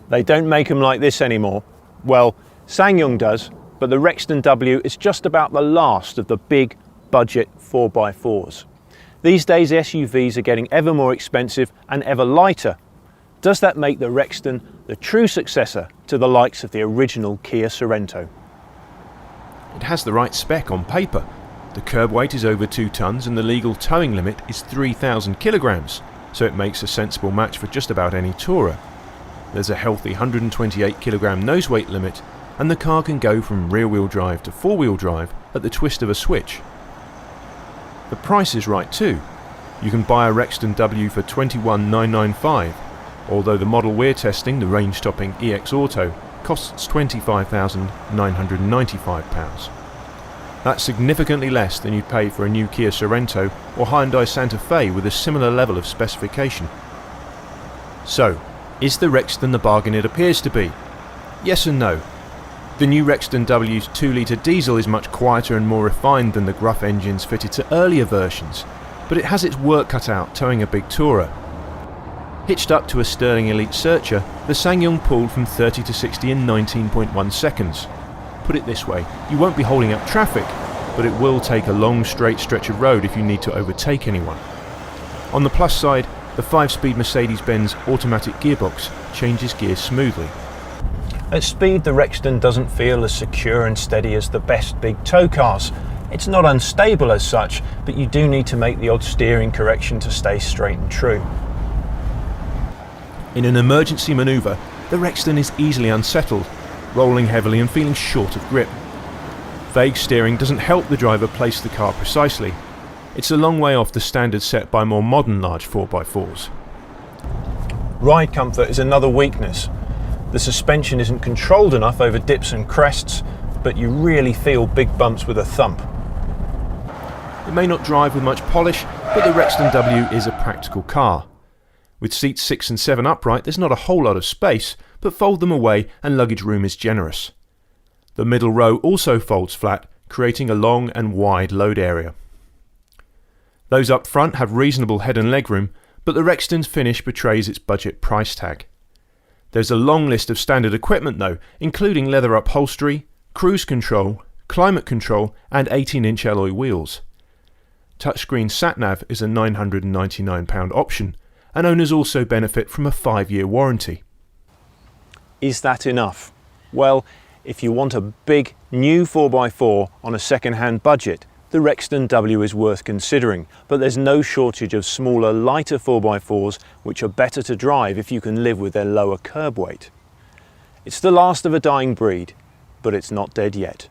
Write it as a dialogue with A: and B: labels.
A: They don't make them like this anymore. Well, SsangYong does, but the Rexton W is just about the last of the big budget 4x4s. These days SUVs are getting ever more expensive and ever lighter. Does that make the Rexton the true successor to the likes of the original Kia Sorento?
B: It has the right spec on paper. The curb weight is over 2 tonnes and the legal towing limit is 3,000 kilograms, so it makes a sensible match for just about any tourer. There's a healthy 128 kilogram nose weight limit, and the car can go from rear-wheel drive to four-wheel drive at the twist of a switch. The price is right too. You can buy a Rexton W for $21,995, although the model we're testing, the range-topping EX Auto, costs £25,995. That's significantly less than you'd pay for a new Kia Sorento or Hyundai Santa Fe with a similar level of specification. So, is the Rexton the bargain it appears to be? Yes and no. The new Rexton W's 2-litre diesel is much quieter and more refined than the gruff engines fitted to earlier versions, but it has its work cut out towing a big tourer. Hitched up to a Sterling Elite Searcher, the SsangYong pulled from 30 to 60 in 19.1 seconds. Put it this way, you won't be holding up traffic, but it will take a long straight stretch of road if you need to overtake anyone. On the plus side, the 5-speed Mercedes-Benz automatic gearbox changes gears smoothly.
A: At speed, the Rexton doesn't feel as secure and steady as the best big tow cars. It's not unstable as such, but you do need to make the odd steering correction to stay straight and true.
B: In an emergency manoeuvre, the Rexton is easily unsettled, rolling heavily and feeling short of grip. Vague steering doesn't help the driver place the car precisely. It's a long way off the standard set by more modern large 4x4s.
A: Ride comfort is another weakness. The suspension isn't controlled enough over dips and crests, but you really feel big bumps with a thump.
B: It may not drive with much polish, but the Rexton W is a practical car. With seats 6 and 7 upright, there's not a whole lot of space, but fold them away and luggage room is generous. The middle row also folds flat, creating a long and wide load area. Those up front have reasonable head and legroom, but the Rexton's finish betrays its budget price tag. There's a long list of standard equipment though, including leather upholstery, cruise control, climate control and 18-inch alloy wheels. Touchscreen sat-nav is a £999 option, and owners also benefit from a 5-year warranty.
A: Is that enough? Well, if you want a big new 4x4 on a second-hand budget, the Rexton W is worth considering, but there's no shortage of smaller, lighter 4x4s which are better to drive if you can live with their lower curb weight. It's the last of a dying breed, but it's not dead yet.